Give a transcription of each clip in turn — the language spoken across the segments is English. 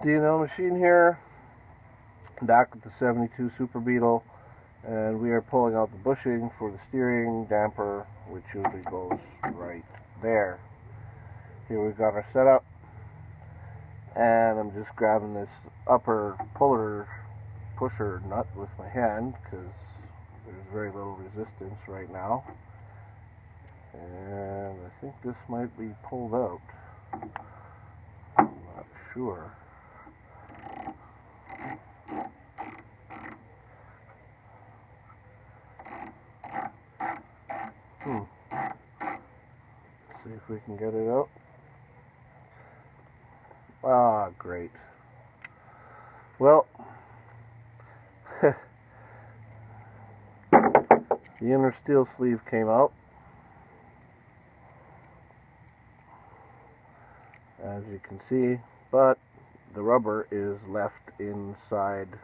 D&L machine here, back with the 72 Super Beetle, and we are pulling out the bushing for the steering damper, which usually goes right there. Here we've got our setup, and I'm just grabbing this upper pusher nut with my hand because there's very little resistance right now, and I think this might be pulled out. I'm not sure. See if we can get it out. Ah, great. Well, the inner steel sleeve came out, as you can see, but the rubber is left inside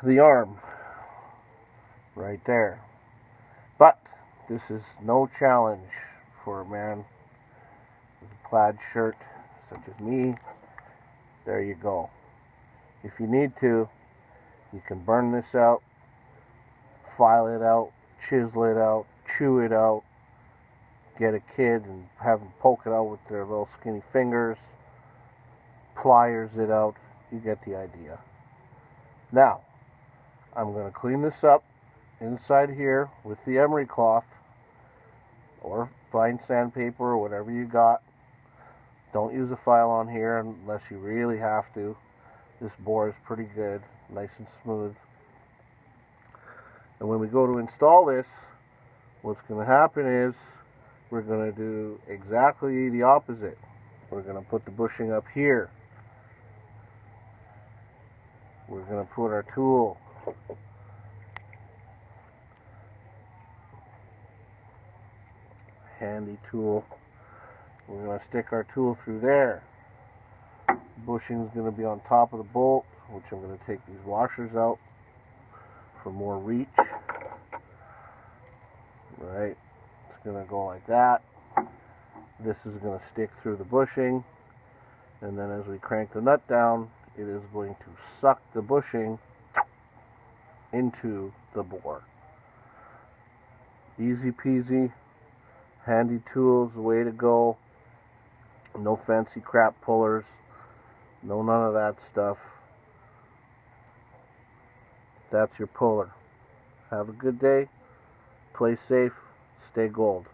the arm right there. But this is no challenge for a man with a plaid shirt such as me. There you go. If you need to, you can burn this out, file it out, chisel it out, chew it out, get a kid and have them poke it out with their little skinny fingers, pliers it out. You get the idea. Now, I'm going to clean this up inside here with the emery cloth or fine sandpaper or whatever you got. Don't use a file on here unless you really have to. This bore is pretty good, nice and smooth. And when we go to install this, what's going to happen is we're going to do exactly the opposite. We're going to put the bushing up here. We're going to put our tool handy tool. We're going to stick our tool through there. The bushing is going to be on top of the bolt, which I'm going to take these washers out for more reach. Right, it's going to go like that. This is going to stick through the bushing, and then as we crank the nut down, it is going to suck the bushing into the bore. Easy peasy. Handy tools, the way to go. No fancy crap pullers. No none of that stuff. That's your puller. Have a good day. Play safe. Stay gold.